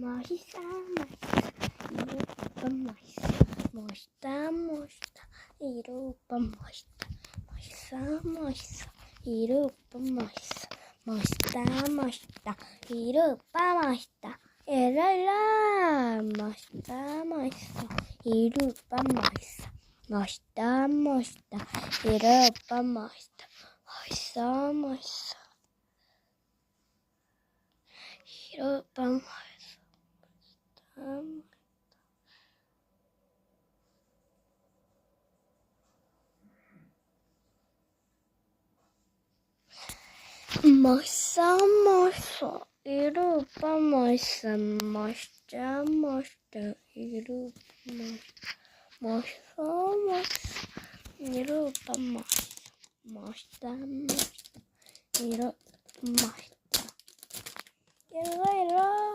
멋있어, 이로빠 멋있어, 멋있다, 멋있다, 이로빠 멋있다, 멋있어, 멋있어, 이로빠 멋있어, 멋있다, 멋있다, 이로빠 멋있다, 이랄라, 멋있다, 멋있어, 이로빠 멋있어, 멋있다, 멋있다, 이로빠 멋있다, 멋있어, 멋있어, 이로빠 멋있어. 멋있어, 멋있어, 이로빠 멋있어, 멋있다, 멋있다, 이로빠 멋있어, 멋있어, 이로빠 멋있어, 멋있다, 멋있다, 이로빠 멋있다, 이리 와.